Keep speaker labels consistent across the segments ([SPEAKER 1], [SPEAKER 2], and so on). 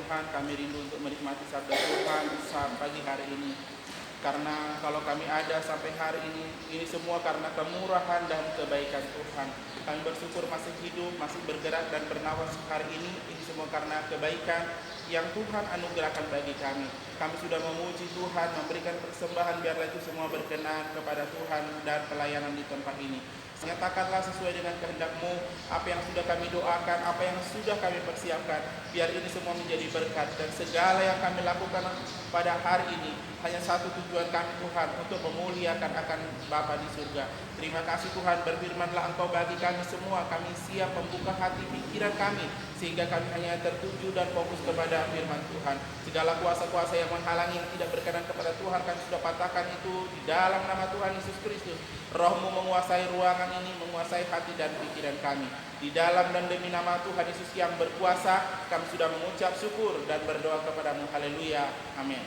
[SPEAKER 1] Tuhan, kami rindu untuk menikmati sabda Tuhan saat pagi hari ini. Karena kalau kami ada sampai hari ini semua karena kemurahan dan kebaikan Tuhan. Kami bersyukur masih hidup, masih bergerak dan bernapas hari ini semua karena kebaikan yang Tuhan anugerahkan bagi kami. Kami sudah memuji Tuhan, memberikan persembahan, biarlah itu semua berkenan kepada Tuhan dan pelayanan di tempat ini. Nyatakanlah sesuai dengan kehendak-Mu apa yang sudah kami doakan, apa yang sudah kami persiapkan. Biar ini semua menjadi berkat dan segala yang kami lakukan pada hari ini hanya satu tujuan kami Tuhan, untuk memuliakan akan Bapa di surga. Terima kasih Tuhan, berfirman-Lah Engkau bagi kami semua. Kami siap membuka hati pikiran kami sehingga kami hanya tertuju dan fokus kepada firman Tuhan. Segala kuasa-kuasa yang menghalangi, yang tidak berkenan kepada Tuhan, kami sudah patahkan itu di dalam nama Tuhan Yesus Kristus. Roh-Mu menguasai ruangan ini, menguasai hati dan pikiran kami. Di dalam dan demi nama Tuhan Yesus yang berkuasa, kami sudah mengucap syukur dan berdoa kepada-Mu. Haleluya. Amin.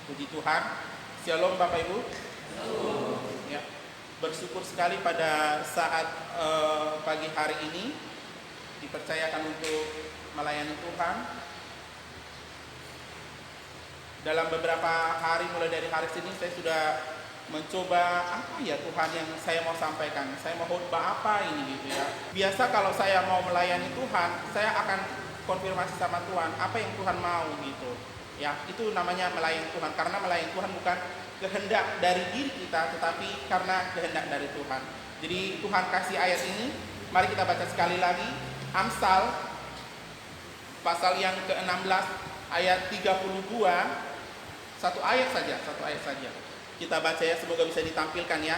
[SPEAKER 1] Puji Tuhan. Shalom Bapak Ibu. Ya, bersyukur sekali pada saat pagi hari ini dipercayakan untuk melayani Tuhan. Dalam beberapa hari, mulai dari hari Senin, saya sudah mencoba apa ya Tuhan yang saya mau sampaikan. Saya mau khotbah apa ini gitu ya. Biasa kalau saya mau melayani Tuhan, saya akan konfirmasi sama Tuhan apa yang Tuhan mau gitu. Ya, itu namanya melayani Tuhan, karena melayani Tuhan bukan kehendak dari diri kita, tetapi karena kehendak dari Tuhan. Jadi Tuhan kasih ayat ini, mari kita baca sekali lagi. Amsal pasal yang ke-16 ayat 32, satu ayat saja. Kita baca ya, semoga bisa ditampilkan ya.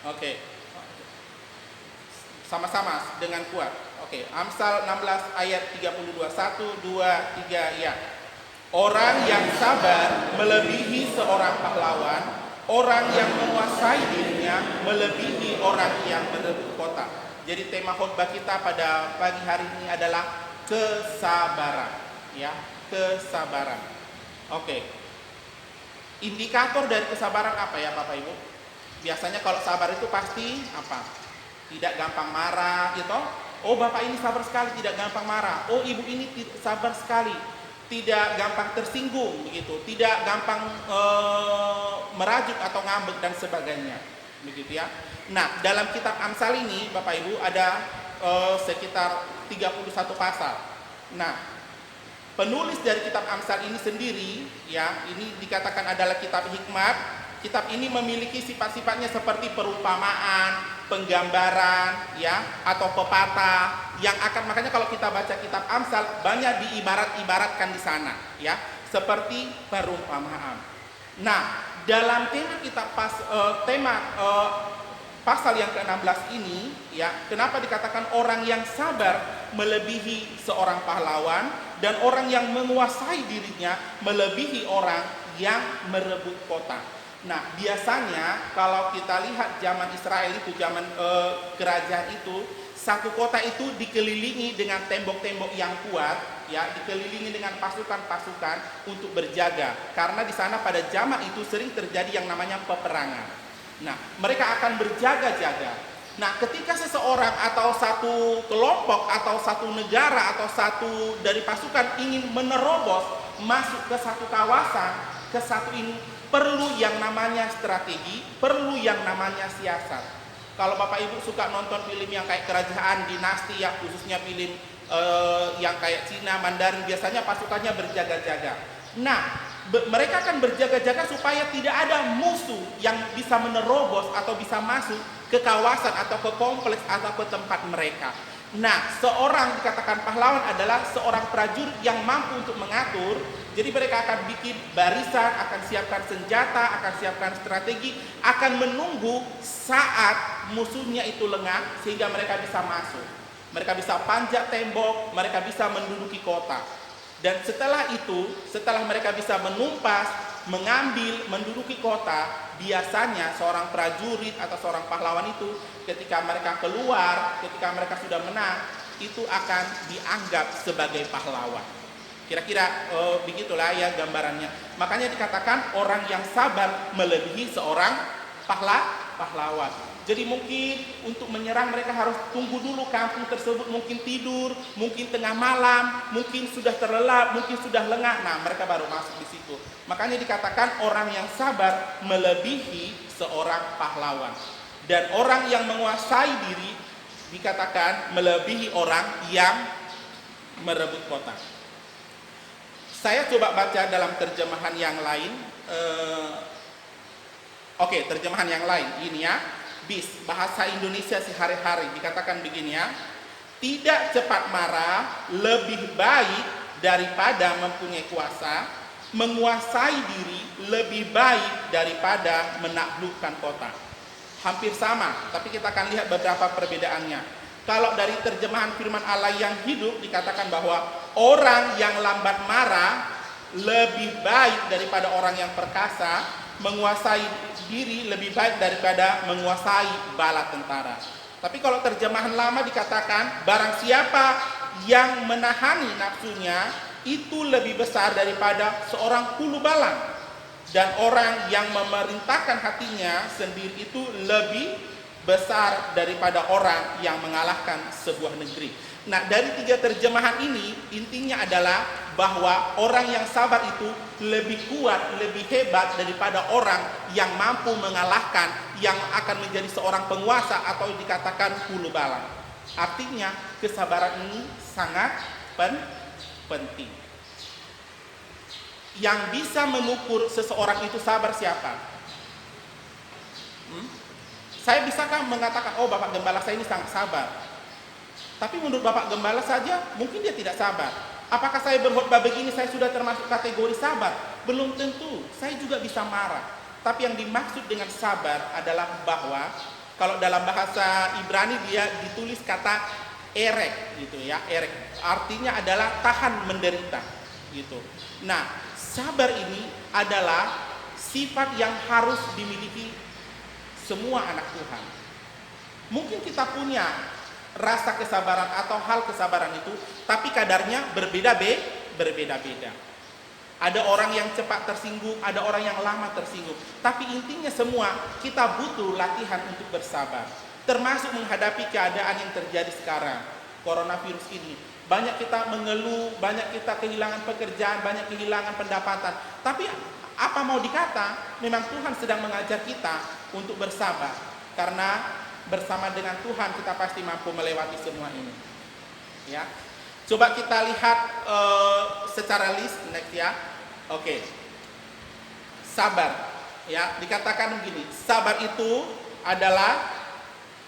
[SPEAKER 1] Oke. Sama-sama dengan kuat. Oke, Amsal 16 ayat 32. 1, 2, 3 ya. Orang yang sabar melebihi seorang pahlawan, orang yang menguasai dirinya melebihi orang yang berebut kota. Jadi tema khotbah kita pada pagi hari ini adalah kesabaran, ya, kesabaran. Oke. Indikator dari kesabaran apa ya Bapak Ibu? Biasanya kalau sabar itu pasti apa? Tidak gampang marah, gitu. Oh Bapak ini sabar sekali, tidak gampang marah. Oh Ibu ini sabar sekali, tidak gampang tersinggung, begitu. Tidak gampang merajuk atau ngambek dan sebagainya, begitu ya. Nah, dalam kitab Amsal ini Bapak Ibu ada sekitar 31 pasal. Nah, penulis dari kitab Amsal ini sendiri, ya, ini dikatakan adalah kitab hikmat. Kitab ini memiliki sifat-sifatnya seperti perumpamaan, penggambaran, ya, atau pepatah yang akan, makanya kalau kita baca kitab Amsal banyak diibarat-ibaratkan di sana, ya, seperti perumpamaan. Nah, dalam tema pasal yang ke-16 ini, ya, kenapa dikatakan orang yang sabar melebihi seorang pahlawan dan orang yang menguasai dirinya melebihi orang yang merebut kota. Nah, biasanya kalau kita lihat zaman Israel itu, zaman kerajaan itu, satu kota itu dikelilingi dengan tembok-tembok yang kuat, ya, dikelilingi dengan pasukan-pasukan untuk berjaga. Karena di sana pada zaman itu sering terjadi yang namanya peperangan. Nah, mereka akan berjaga-jaga. Nah, ketika seseorang atau satu kelompok atau satu negara atau satu dari pasukan ingin menerobos masuk ke satu kawasan, ke satu ini, perlu yang namanya strategi, perlu yang namanya siasat. Kalau Bapak Ibu suka nonton film yang kayak kerajaan dinasti, ya, khususnya film yang kayak Cina, Mandarin, biasanya pasukannya berjaga-jaga. Nah, mereka akan berjaga-jaga supaya tidak ada musuh yang bisa menerobos atau bisa masuk ke kawasan atau ke kompleks atau ke tempat mereka. Nah, seorang dikatakan pahlawan adalah seorang prajurit yang mampu untuk mengatur. Jadi mereka akan bikin barisan, akan siapkan senjata, akan siapkan strategi, akan menunggu saat musuhnya itu lengah sehingga mereka bisa masuk. Mereka bisa panjat tembok, mereka bisa menduduki kota. Dan setelah itu, setelah mereka bisa menumpas, mengambil, menduduki kota, biasanya seorang prajurit atau seorang pahlawan itu ketika mereka keluar, ketika mereka sudah menang, itu akan dianggap sebagai pahlawan. Kira-kira begitulah ya gambarannya. Makanya dikatakan orang yang sabar melebihi seorang pahlawan. Jadi mungkin untuk menyerang mereka harus tunggu dulu kampung tersebut mungkin tidur, mungkin tengah malam, mungkin sudah terlelap, mungkin sudah lengah. Nah, mereka baru masuk di situ. Makanya dikatakan orang yang sabar melebihi seorang pahlawan. Dan orang yang menguasai diri dikatakan melebihi orang yang merebut kota. Saya coba baca dalam terjemahan yang lain. Terjemahan yang lain ini ya. BIS, bahasa Indonesia sehari-hari, dikatakan begini ya. Tidak cepat marah lebih baik daripada mempunyai kuasa, menguasai diri lebih baik daripada menaklukkan kota. Hampir sama, tapi kita akan lihat beberapa perbedaannya. Kalau dari terjemahan firman Allah yang hidup dikatakan bahwa orang yang lambat marah lebih baik daripada orang yang perkasa, menguasai diri lebih baik daripada menguasai bala tentara. Tapi kalau terjemahan lama dikatakan barang siapa yang menahani nafsunya itu lebih besar daripada seorang puluh balang, dan orang yang memerintahkan hatinya sendiri itu lebih besar daripada orang yang mengalahkan sebuah negeri. Nah, dari tiga terjemahan ini intinya adalah bahwa orang yang sabar itu lebih kuat, lebih hebat daripada orang yang mampu mengalahkan, yang akan menjadi seorang penguasa atau dikatakan hulu balang. Artinya kesabaran ini sangat penting. Yang bisa mengukur seseorang itu sabar siapa? Saya bisakah mengatakan, oh Bapak Gembala saya ini sangat sabar. Tapi menurut Bapak Gembala saja mungkin dia tidak sabar. Apakah saya berkhotbah begini saya sudah termasuk kategori sabar? Belum tentu. Saya juga bisa marah. Tapi yang dimaksud dengan sabar adalah bahwa kalau dalam bahasa Ibrani dia ditulis kata erek gitu ya, erek. Artinya adalah tahan menderita gitu. Nah, sabar ini adalah sifat yang harus dimiliki semua anak Tuhan. Mungkin kita punya rasa kesabaran atau hal kesabaran itu, tapi kadarnya berbeda-beda. Ada orang yang cepat tersinggung, ada orang yang lama tersinggung. Tapi intinya semua kita butuh latihan untuk bersabar. Termasuk menghadapi keadaan yang terjadi sekarang, coronavirus ini. Banyak kita mengeluh, banyak kita kehilangan pekerjaan, banyak kehilangan pendapatan. Tapi apa mau dikata, memang Tuhan sedang mengajar kita untuk bersabar. Karena bersama dengan Tuhan kita pasti mampu melewati semua ini. Ya, coba kita lihat secara list next ya. Oke. Sabar. Ya, dikatakan begini. Sabar itu adalah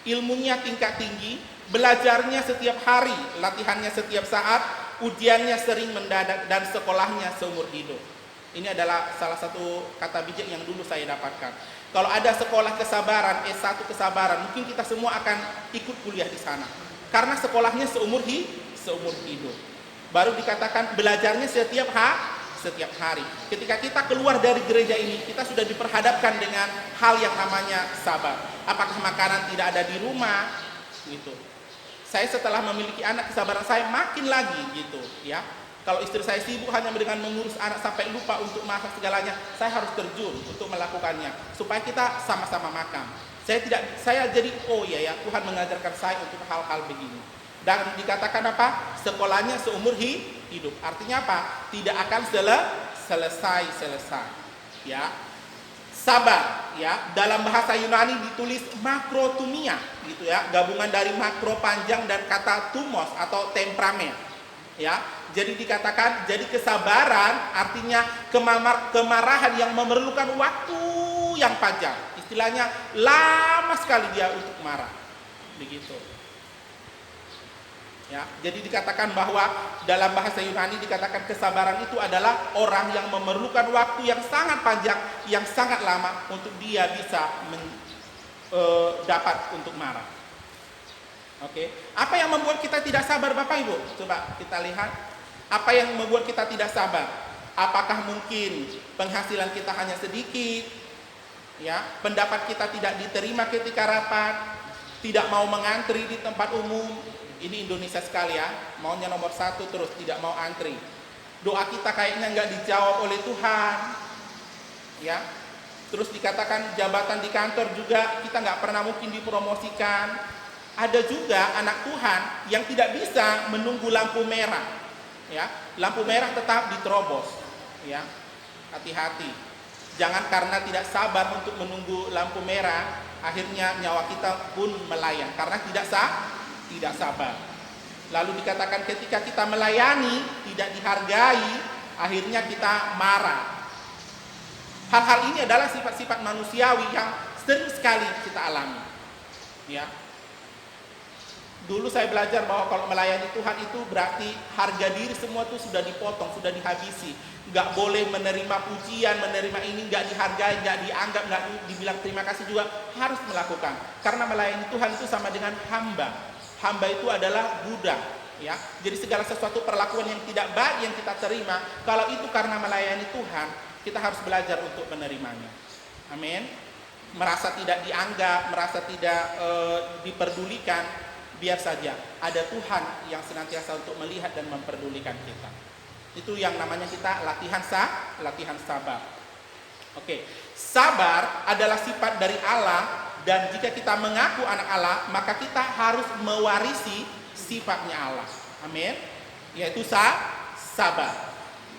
[SPEAKER 1] ilmunya tingkat tinggi, belajarnya setiap hari, latihannya setiap saat, ujiannya sering mendadak, dan sekolahnya seumur hidup. Ini adalah salah satu kata bijak yang dulu saya dapatkan. Kalau ada sekolah kesabaran, S1 kesabaran, mungkin kita semua akan ikut kuliah di sana. Karena sekolahnya seumur hidup. Baru dikatakan belajarnya setiap hari. Ketika kita keluar dari gereja ini, kita sudah diperhadapkan dengan hal yang namanya sabar. Apakah makanan tidak ada di rumah? Gitu. Saya setelah memiliki anak, kesabaran saya makin lagi gitu, ya. Kalau istri saya sibuk hanya dengan mengurus anak sampai lupa untuk masak segalanya, saya harus terjun untuk melakukannya supaya kita sama-sama makan. Saya jadi Tuhan mengajarkan saya untuk hal-hal begini. Dan dikatakan apa? Sekolahnya seumur hidup. Artinya apa? Tidak akan selesai. Ya. Sabar, ya. Dalam bahasa Yunani ditulis makrotumia, gitu ya. Gabungan dari makro panjang dan kata tumos atau temperamen. Ya, jadi dikatakan, jadi kesabaran artinya kemarahan yang memerlukan waktu yang panjang. Istilahnya lama sekali dia untuk marah. Begitu. Ya, jadi dikatakan bahwa dalam bahasa Yunani dikatakan kesabaran itu adalah orang yang memerlukan waktu yang sangat panjang, yang sangat lama untuk dia bisa dapat untuk marah. Oke, apa yang membuat kita tidak sabar Bapak Ibu? Coba kita lihat. Apa yang membuat kita tidak sabar? Apakah mungkin penghasilan kita hanya sedikit? Ya, pendapat kita tidak diterima ketika rapat, tidak mau mengantri di tempat umum. Ini Indonesia sekali ya, maunya nomor 1 terus tidak mau antri. Doa kita kayaknya nggak dijawab oleh Tuhan. Ya, Terus dikatakan jabatan di kantor juga kita nggak pernah mungkin dipromosikan. Ada juga anak Tuhan yang tidak bisa menunggu lampu merah, ya. Lampu merah tetap diterobos, ya. Hati-hati. Jangan karena tidak sabar untuk menunggu lampu merah, akhirnya nyawa kita pun melayang karena tidak sabar. Lalu dikatakan ketika kita melayani tidak dihargai, akhirnya kita marah. Hal-hal ini adalah sifat-sifat manusiawi yang sering sekali kita alami. Ya. Dulu saya belajar bahwa kalau melayani Tuhan itu berarti harga diri semua itu sudah dipotong, sudah dihabisi. Nggak boleh menerima pujian, menerima ini, nggak dihargai, nggak dianggap, nggak dibilang terima kasih juga harus melakukan. Karena melayani Tuhan itu sama dengan hamba. Hamba itu adalah budak. Ya, jadi segala sesuatu perlakuan yang tidak baik yang kita terima, kalau itu karena melayani Tuhan, kita harus belajar untuk menerimanya. Amin. Merasa tidak dianggap, merasa tidak diperdulikan, biar saja. Ada Tuhan yang senantiasa untuk melihat dan memperdulikan kita. Itu yang namanya kita latihan sabar. Oke, sabar adalah sifat dari Allah, dan jika kita mengaku anak Allah, maka kita harus mewarisi sifatnya Allah. Amin. Yaitu sabar.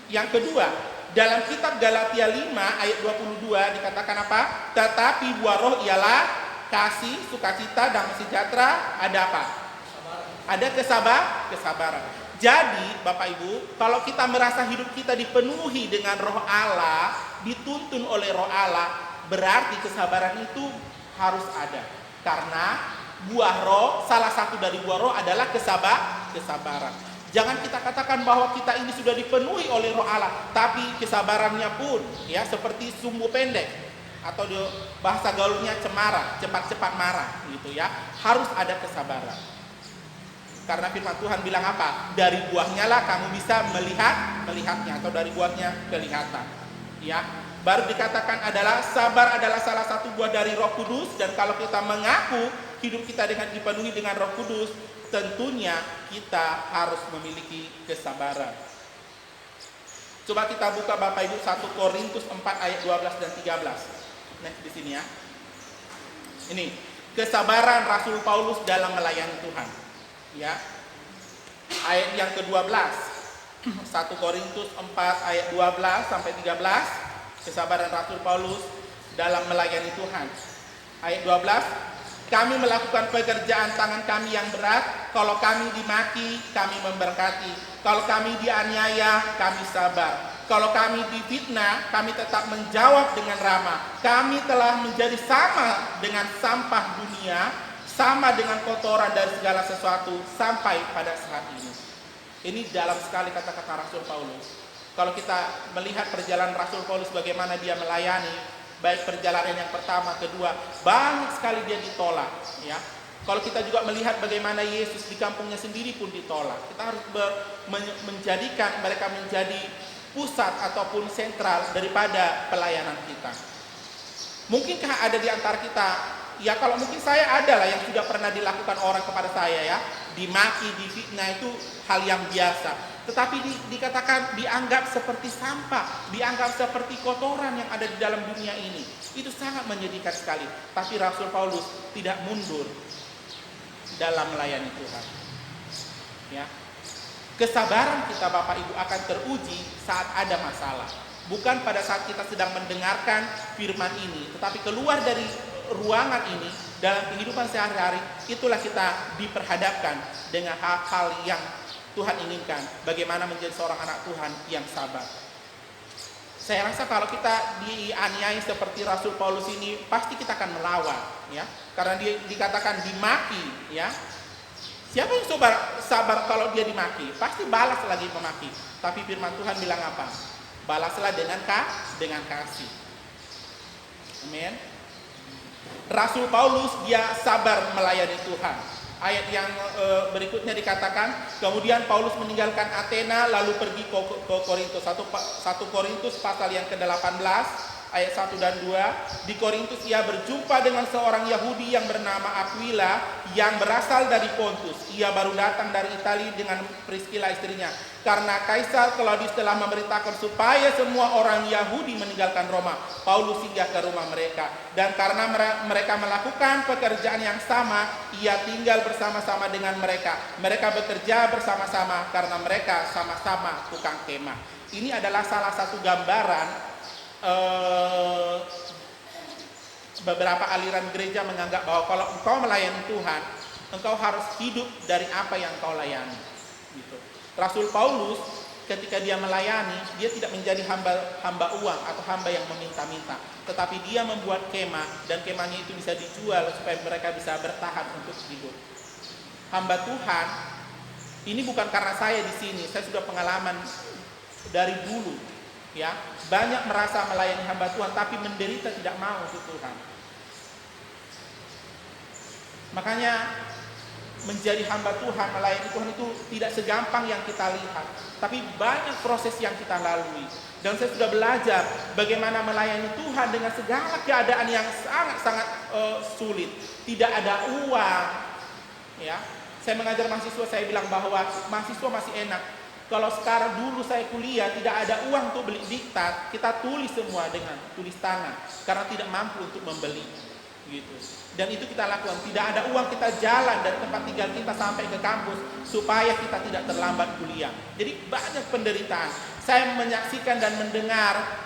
[SPEAKER 1] Yang kedua, dalam kitab Galatia 5 ayat 22 dikatakan apa? Tetapi buah roh ialah kasih, sukacita, damai sejahtera, ada apa? Ada kesabaran. Jadi Bapak Ibu, kalau kita merasa hidup kita dipenuhi dengan roh Allah, dituntun oleh roh Allah, berarti kesabaran itu harus ada. Karena buah roh, salah satu dari buah roh adalah kesabaran. Jangan kita katakan bahwa kita ini sudah dipenuhi oleh roh Allah, tapi kesabarannya pun ya seperti sumbu pendek, atau di bahasa gaulnya cemara, cepat-cepat marah gitu ya. Harus ada kesabaran. Karena firman Tuhan bilang apa? Dari buahnya lah kamu bisa melihatnya, atau dari buahnya kelihatan. Ya. Baru dikatakan adalah sabar adalah salah satu buah dari Roh Kudus, dan kalau kita mengaku hidup kita dengan dipenuhi dengan Roh Kudus, tentunya kita harus memiliki kesabaran. Coba kita buka Bapak Ibu 1 Korintus 4 ayat 12 dan 13. Next di sini ya. Ini kesabaran Rasul Paulus dalam melayani Tuhan. Ya. Ayat yang ke-12. 1 Korintus 4 ayat 12 sampai 13. Kesabaran Rasul Paulus dalam melayani Tuhan. Ayat 12, kami melakukan pekerjaan tangan kami yang berat. Kalau kami dimaki, kami memberkati. Kalau kami dianiaya, kami sabar. Kalau kami difitnah, kami tetap menjawab dengan ramah. Kami telah menjadi sama dengan sampah dunia, sama dengan kotoran dari segala sesuatu sampai pada saat ini. Ini dalam sekali kata-kata Rasul Paulus. Kalau kita melihat perjalanan Rasul Paulus bagaimana dia melayani, baik perjalanan yang pertama, kedua, banyak sekali dia ditolak. Ya, kalau kita juga melihat bagaimana Yesus di kampungnya sendiri pun ditolak. Kita harus menjadikan mereka menjadi pusat ataupun sentral daripada pelayanan kita. Mungkinkah ada di antara kita? Ya, kalau mungkin saya ada lah yang sudah pernah dilakukan orang kepada saya ya, dimaki, difitnah, itu hal yang biasa. Tetapi dikatakan dianggap seperti sampah, dianggap seperti kotoran yang ada di dalam dunia ini. Itu sangat menyedihkan sekali. Tapi Rasul Paulus tidak mundur dalam melayani Tuhan. Ya. Kesabaran kita Bapak Ibu akan teruji saat ada masalah. Bukan pada saat kita sedang mendengarkan firman ini, tetapi keluar dari ruangan ini dalam kehidupan sehari-hari, itulah kita diperhadapkan dengan hal-hal yang Tuhan inginkan, bagaimana menjadi seorang anak Tuhan yang sabar. Saya rasa kalau kita dianiaya seperti Rasul Paulus ini, pasti kita akan melawan, ya. Karena dia dikatakan dimaki, ya. Siapa yang sabar kalau dia dimaki? Pasti balas lagi memaki. Tapi firman Tuhan bilang apa? Balaslah dengan kasih. Amin. Rasul Paulus dia sabar melayani Tuhan. Ayat yang berikutnya dikatakan, kemudian Paulus meninggalkan Athena lalu pergi ke Korintus. 1 Korintus pasal yang ke-18 ayat 1 dan 2. Di Korintus ia berjumpa dengan seorang Yahudi yang bernama Aquila yang berasal dari Pontus. Ia baru datang dari Italia dengan Priscilla istrinya. Karena Kaisar Claudius telah memerintahkan supaya semua orang Yahudi meninggalkan Roma, Paulus singgah ke rumah mereka. Dan karena mereka melakukan pekerjaan yang sama, ia tinggal bersama-sama dengan mereka. Mereka bekerja bersama-sama karena mereka sama-sama tukang kemah. Ini adalah salah satu gambaran beberapa aliran gereja menganggap bahwa kalau engkau melayani Tuhan, engkau harus hidup dari apa yang engkau layani. Gitu. Rasul Paulus ketika dia melayani, dia tidak menjadi hamba uang atau hamba yang meminta-minta, tetapi dia membuat kemah dan kemahnya itu bisa dijual supaya mereka bisa bertahan untuk hidup. Hamba Tuhan ini bukan karena saya di sini, saya sudah pengalaman dari dulu, ya, banyak merasa melayani hamba Tuhan tapi menderita tidak mau untuk Tuhan. Makanya menjadi hamba Tuhan, melayani Tuhan itu tidak segampang yang kita lihat, tapi banyak proses yang kita lalui. Dan saya sudah belajar bagaimana melayani Tuhan dengan segala keadaan yang sangat-sangat sulit. Tidak ada uang, ya. Saya mengajar mahasiswa, saya bilang bahwa mahasiswa masih enak. Kalau sekarang dulu saya kuliah tidak ada uang untuk beli diktat, kita tulis semua dengan tulis tangan karena tidak mampu untuk membeli, gitu. Dan itu kita lakukan. Tidak ada uang, kita jalan dari tempat tinggal kita sampai ke kampus supaya kita tidak terlambat kuliah. Jadi banyak penderitaan. Saya menyaksikan dan mendengar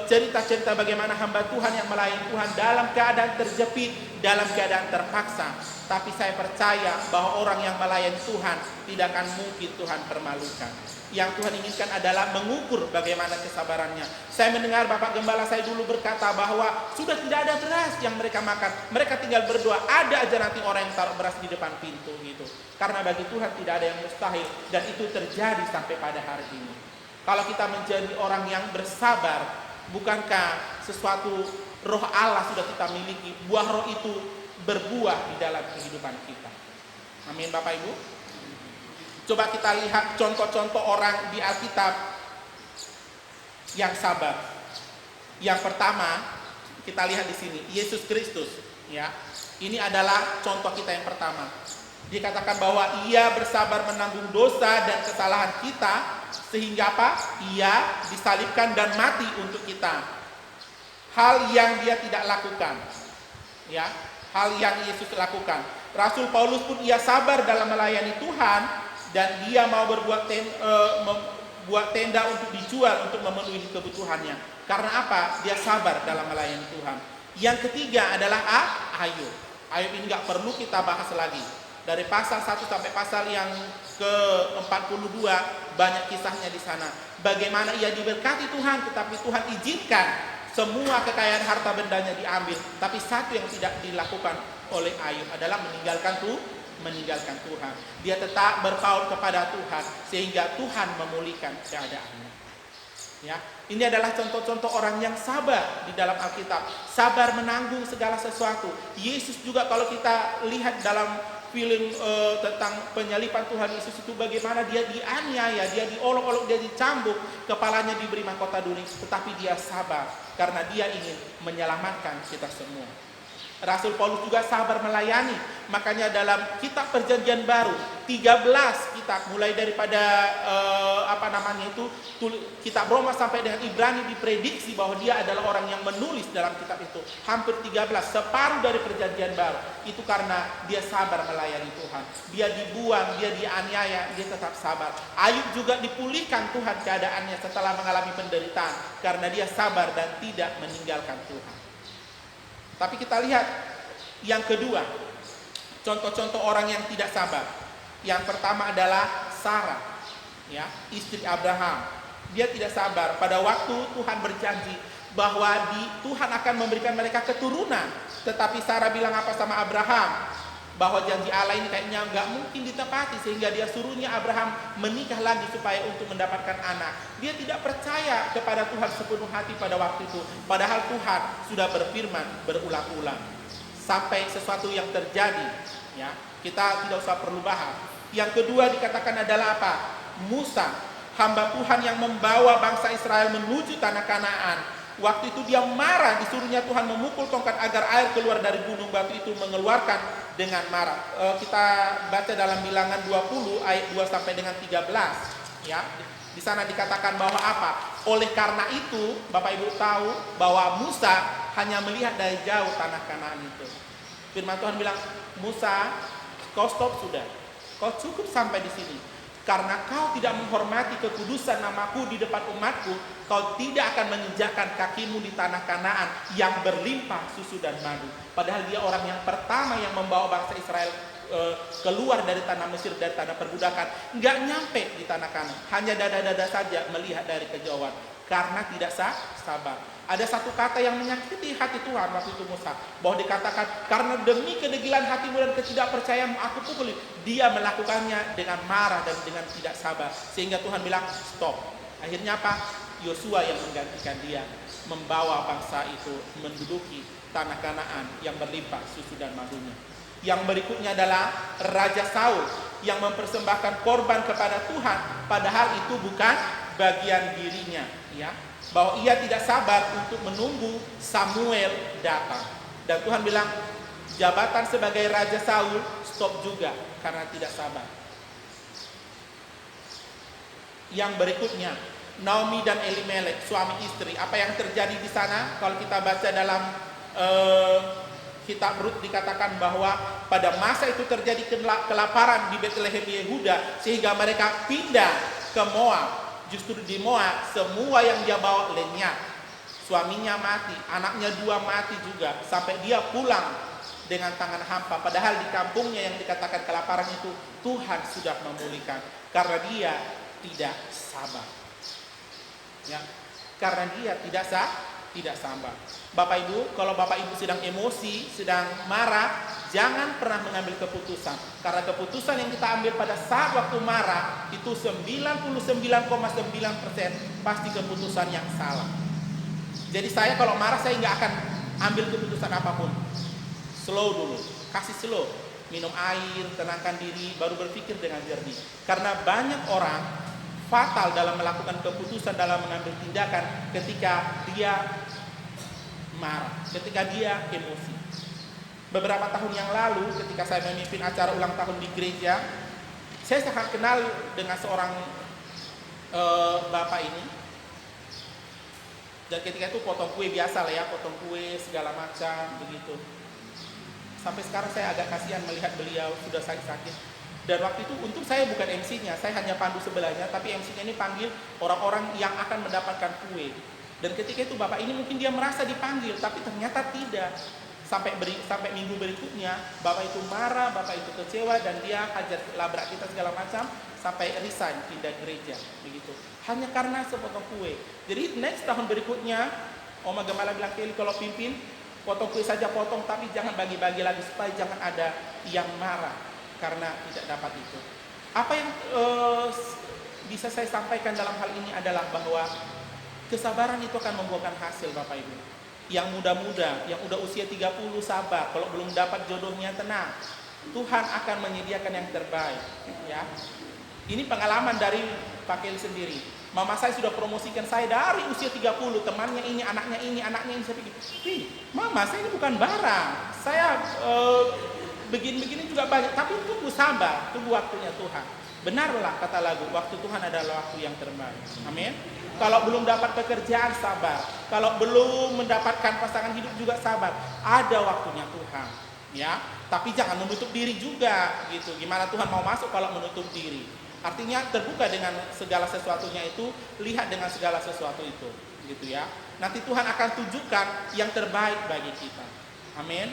[SPEAKER 1] cerita-cerita bagaimana hamba Tuhan yang melayani Tuhan dalam keadaan terjepit, dalam keadaan terpaksa. Tapi saya percaya bahwa orang yang melayani Tuhan tidak akan mungkin Tuhan permalukan. Yang Tuhan inginkan adalah mengukur bagaimana kesabarannya. Saya mendengar Bapak Gembala saya dulu berkata bahwa sudah tidak ada beras yang mereka makan. Mereka tinggal berdoa, ada aja nanti orang yang taruh beras di depan pintu gitu. Karena bagi Tuhan tidak ada yang mustahil, dan itu terjadi sampai pada hari ini. Kalau kita menjadi orang yang bersabar, bukankah sesuatu roh Allah sudah kita miliki, buah roh itu berbuah di dalam kehidupan kita. Amin Bapak Ibu. Coba kita lihat contoh-contoh orang di Alkitab yang sabar. Yang pertama kita lihat di sini, Yesus Kristus, ya. Ini adalah contoh kita yang pertama. Dikatakan bahwa ia bersabar menanggung dosa dan kesalahan kita sehingga apa? Ia disalibkan dan mati untuk kita. Hal yang dia tidak lakukan, ya. Hal yang Yesus lakukan. Rasul Paulus pun ia sabar dalam melayani Tuhan. Dan dia mau buat tenda untuk dijual untuk memenuhi kebutuhannya. Karena apa? Dia sabar dalam melayani Tuhan. Yang ketiga adalah Ayub. Ayub ini gak perlu kita bahas lagi. Dari pasal 1 sampai pasal yang ke-42 banyak kisahnya di sana. Bagaimana ia diberkati Tuhan, tetapi Tuhan izinkan semua kekayaan harta bendanya diambil. Tapi satu yang tidak dilakukan oleh Ayub adalah meninggalkan Tuhan. Dia tetap berpaut kepada Tuhan sehingga Tuhan memulihkan keadaannya. Ya, ini adalah contoh-contoh orang yang sabar di dalam Alkitab, sabar menanggung segala sesuatu. Yesus juga kalau kita lihat dalam film tentang penyaliban Tuhan Yesus itu bagaimana dia dianiaya, dia diolok-olok, dia dicambuk, kepalanya diberi mahkota duri, tetapi dia sabar karena dia ingin menyelamatkan kita semua. Rasul Paulus juga sabar melayani. Makanya dalam kitab Perjanjian Baru 13 kitab, mulai daripada kitab Roma sampai dengan Ibrani, diprediksi bahwa dia adalah orang yang menulis dalam kitab itu. Hampir 13, separuh dari Perjanjian Baru. Itu karena dia sabar melayani Tuhan. Dia dibuang, dia dianiaya, dia tetap sabar. Ayub juga dipulihkan Tuhan keadaannya setelah mengalami penderitaan karena dia sabar dan tidak meninggalkan Tuhan. Tapi kita lihat yang kedua, contoh-contoh orang yang tidak sabar. Yang pertama adalah Sarah, ya, istri Abraham. Dia tidak sabar pada waktu Tuhan berjanji bahwa Tuhan akan memberikan mereka keturunan. Tetapi Sarah bilang apa sama Abraham? Bahwa janji Allah ini kayaknya nggak mungkin ditepati, sehingga dia suruhnya Abraham menikah lagi supaya untuk mendapatkan anak. Dia tidak percaya kepada Tuhan sepenuh hati pada waktu itu, padahal Tuhan sudah berfirman berulang-ulang sampai sesuatu yang terjadi, ya. Kita tidak usah perlu bahas. Yang kedua dikatakan adalah apa? Musa, hamba Tuhan yang membawa bangsa Israel menuju tanah Kanaan. Waktu itu dia marah, disuruhnya Tuhan memukul tongkat agar air keluar dari gunung batu itu, mengeluarkan dengan marah. Kita baca dalam Bilangan 20 ayat 2 sampai dengan 13, ya. Di sana dikatakan bahwa apa? Oleh karena itu, Bapak Ibu tahu bahwa Musa hanya melihat dari jauh tanah Kanaan itu. Firman Tuhan bilang, "Musa, kau stop sudah. Kau cukup sampai di sini. Karena kau tidak menghormati kekudusan namaku di depan umatku, kau tidak akan menginjakkan kakimu di tanah Kanaan yang berlimpah susu dan madu." Padahal dia orang yang pertama yang membawa bangsa Israel keluar dari tanah Mesir, dari tanah perbudakan. Nggak nyampe di tanah Kanaan, hanya dada-dada saja melihat dari kejauhan, karena tidak sabar. Ada satu kata yang menyakiti hati Tuhan waktu itu Musa, bahwa dikatakan, karena demi kedegilan hatimu dan ketidakpercayaanmu aku pukul. Dia melakukannya dengan marah dan dengan tidak sabar, sehingga Tuhan bilang stop. Akhirnya apa? Yosua yang menggantikan dia, membawa bangsa itu menduduki tanah Kanaan yang berlimpah susu dan madunya. Yang berikutnya adalah Raja Saul yang mempersembahkan korban kepada Tuhan, padahal itu bukan bagian dirinya, ya. Bahwa ia tidak sabar untuk menunggu Samuel datang. Dan Tuhan bilang, jabatan sebagai Raja Saul stop juga karena tidak sabar. Yang berikutnya, Naomi dan Elimelek, suami istri. Apa yang terjadi di sana? Kalau kita baca dalam kitab Rut, dikatakan bahwa pada masa itu terjadi kelaparan di Betlehem Yehuda, sehingga mereka pindah ke Moab. Justru di Moab semua yang dia bawa lenyap. Suaminya mati, anaknya 2 mati juga, sampai dia pulang dengan tangan hampa. Padahal di kampungnya yang dikatakan kelaparan itu Tuhan sudah memulihkan, karena dia tidak sabar, ya. Karena dia tidak sabar. Bapak Ibu, kalau Bapak Ibu sedang emosi, sedang marah, jangan pernah mengambil keputusan. Karena keputusan yang kita ambil pada saat waktu marah itu 99,9% pasti keputusan yang salah. Jadi saya kalau marah, saya nggak akan ambil keputusan apapun. Slow dulu, kasih slow, minum air, tenangkan diri, baru berpikir dengan jernih. Karena banyak orang fatal dalam melakukan keputusan, dalam mengambil tindakan ketika dia marah, ketika dia emosi. Beberapa tahun yang lalu ketika saya memimpin acara ulang tahun di gereja, saya sangat kenal dengan seorang bapak ini. Dan ketika itu potong kue biasa lah ya, potong kue segala macam begitu. Sampai sekarang saya agak kasihan melihat beliau sudah sakit-sakit. Dan waktu itu untuk saya bukan MC-nya, saya hanya pandu sebelahnya, tapi MC-nya ini panggil orang-orang yang akan mendapatkan kue. Dan ketika itu bapak ini mungkin dia merasa dipanggil, tapi ternyata tidak. Sampai minggu berikutnya, bapak itu marah, bapak itu kecewa, dan dia hajar labrak kita segala macam, sampai resign, pindah gereja, begitu. Hanya karena sepotong kue. Jadi next tahun berikutnya, Oma Gembala bilang, Kelly kalau pimpin, potong kue saja potong, tapi jangan bagi-bagi lagi, supaya jangan ada yang marah karena tidak dapat itu. Apa yang bisa saya sampaikan dalam hal ini adalah bahwa kesabaran itu akan membuahkan hasil, Bapak Ibu. Yang muda-muda, yang udah usia 30 sabar, kalau belum dapat jodohnya tenang. Tuhan akan menyediakan yang terbaik, ya. Ini pengalaman dari Pak Kelly sendiri. Mama saya sudah promosikan saya dari usia 30, temannya ini, anaknya ini, anaknya ini. Saya pikir, Mama saya ini bukan barang. Saya begini-begini juga banyak, tapi tunggu sabar, tunggu waktunya Tuhan. Benarlah kata lagu, waktu Tuhan adalah waktu yang terbaik. Amin. Kalau belum dapat pekerjaan, sabar. Kalau belum mendapatkan pasangan hidup juga sabar. Ada waktunya Tuhan, ya. Tapi jangan menutup diri juga, gitu. Gimana Tuhan mau masuk kalau menutup diri? Artinya terbuka dengan segala sesuatunya itu, lihat dengan segala sesuatu itu, gitu ya. Nanti Tuhan akan tunjukkan yang terbaik bagi kita. Amin.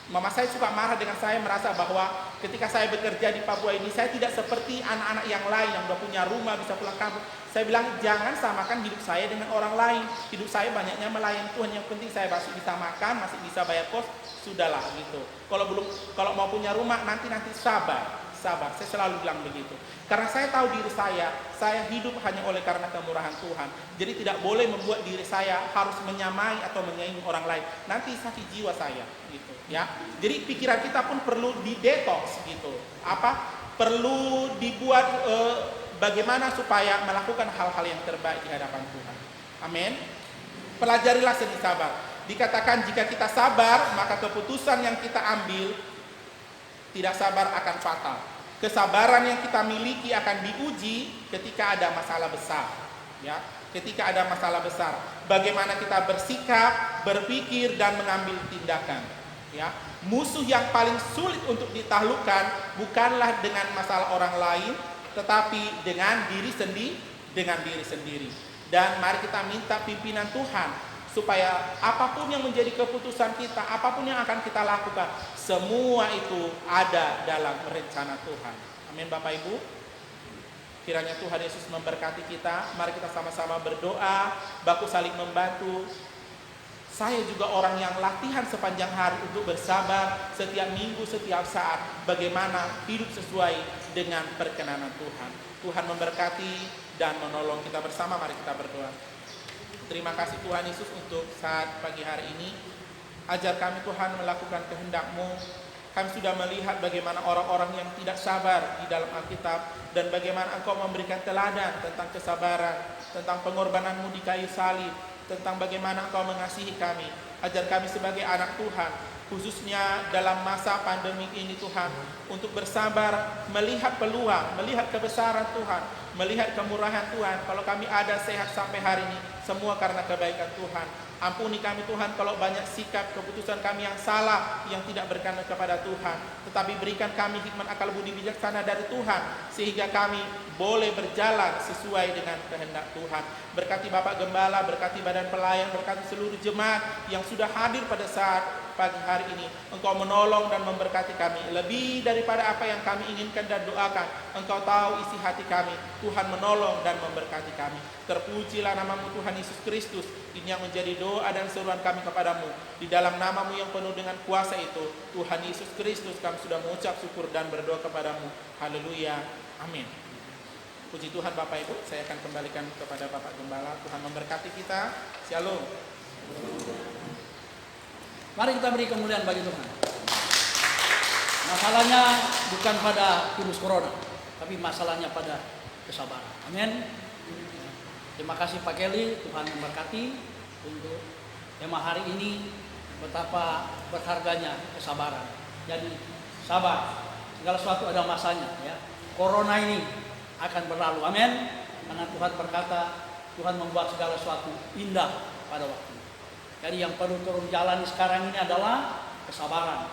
[SPEAKER 1] Mama saya suka marah dengan saya, merasa bahwa ketika saya bekerja di Papua ini, saya tidak seperti anak-anak yang lain yang udah punya rumah, bisa pulang kampung. Saya bilang, jangan samakan hidup saya dengan orang lain. Hidup saya banyaknya melayani Tuhan, yang penting saya masih bisa makan, masih bisa bayar kos, sudahlah gitu. Kalau mau punya rumah, nanti sabar. Saya selalu bilang begitu. Karena saya tahu diri saya hidup hanya oleh karena kemurahan Tuhan. Jadi tidak boleh membuat diri saya harus menyamai atau menyaingi orang lain. Nanti sakit jiwa saya, gitu ya. Jadi pikiran kita pun perlu didetoks gitu. Perlu dibuat bagaimana supaya melakukan hal-hal yang terbaik di hadapan Tuhan. Amin. Pelajarilah seni sabar. Dikatakan jika kita sabar, maka keputusan yang kita ambil tidak sabar akan fatal. Kesabaran yang kita miliki akan diuji ketika ada masalah besar. Ya, ketika ada masalah besar, bagaimana kita bersikap, berpikir, dan mengambil tindakan. Ya, musuh yang paling sulit untuk ditaklukkan bukanlah dengan masalah orang lain, tetapi dengan diri sendiri. Dan mari kita minta pimpinan Tuhan supaya apapun yang menjadi keputusan kita, apapun yang akan kita lakukan, semua itu ada dalam rencana Tuhan. Amin Bapak Ibu. Kiranya Tuhan Yesus memberkati kita. Mari kita sama-sama berdoa, baku saling membantu. Saya juga orang yang latihan sepanjang hari untuk bersabar setiap minggu, setiap saat. Bagaimana hidup sesuai dengan perkenanan Tuhan. Tuhan memberkati dan menolong kita bersama. Mari kita berdoa. Terima kasih Tuhan Yesus untuk saat pagi hari ini. Ajar kami Tuhan melakukan kehendak-Mu. Kami sudah melihat bagaimana orang-orang yang tidak sabar di dalam Alkitab, dan bagaimana Engkau memberikan teladan tentang kesabaran, tentang pengorbanan-Mu di kayu salib, tentang bagaimana Engkau mengasihi kami. Ajar kami sebagai anak Tuhan, khususnya dalam masa pandemi ini Tuhan, untuk bersabar, melihat peluang, melihat kebesaran Tuhan, melihat kemurahan Tuhan. Kalau kami ada sehat sampai hari ini, semua karena kebaikan Tuhan. Ampuni kami Tuhan kalau banyak sikap keputusan kami yang salah, yang tidak berkenan kepada Tuhan. Tetapi berikan kami hikmat akal budi bijaksana dari Tuhan, sehingga kami boleh berjalan sesuai dengan kehendak Tuhan. Berkati Bapak Gembala, berkati badan pelayan, berkati seluruh jemaat yang sudah hadir pada saat pagi hari ini. Engkau menolong dan memberkati kami lebih daripada apa yang kami inginkan dan doakan. Engkau tahu isi hati kami. Tuhan menolong dan memberkati kami. Terpujilah nama-Mu Tuhan Yesus Kristus. Ini yang menjadi doa dan seruan kami kepadamu. Di dalam nama-Mu yang penuh dengan kuasa itu, Tuhan Yesus Kristus, kami sudah mengucap syukur dan berdoa kepadamu. Haleluya. Amin. Puji Tuhan Bapak Ibu. Saya akan kembalikan kepada Bapak Gembala. Tuhan memberkati kita. Shalom.
[SPEAKER 2] Mari kita beri kemuliaan bagi Tuhan. Masalahnya bukan pada virus corona, tapi masalahnya pada kesabaran. Amin. Terima kasih Pak Kelly, Tuhan memberkati untuk tema hari ini, betapa berharganya kesabaran. Jadi sabar, segala sesuatu ada masanya ya. Corona ini akan berlalu. Amin. Karena Tuhan berkata, Tuhan membuat segala sesuatu indah pada waktu. Jadi yang perlu turun jalan sekarang ini adalah kesabaran.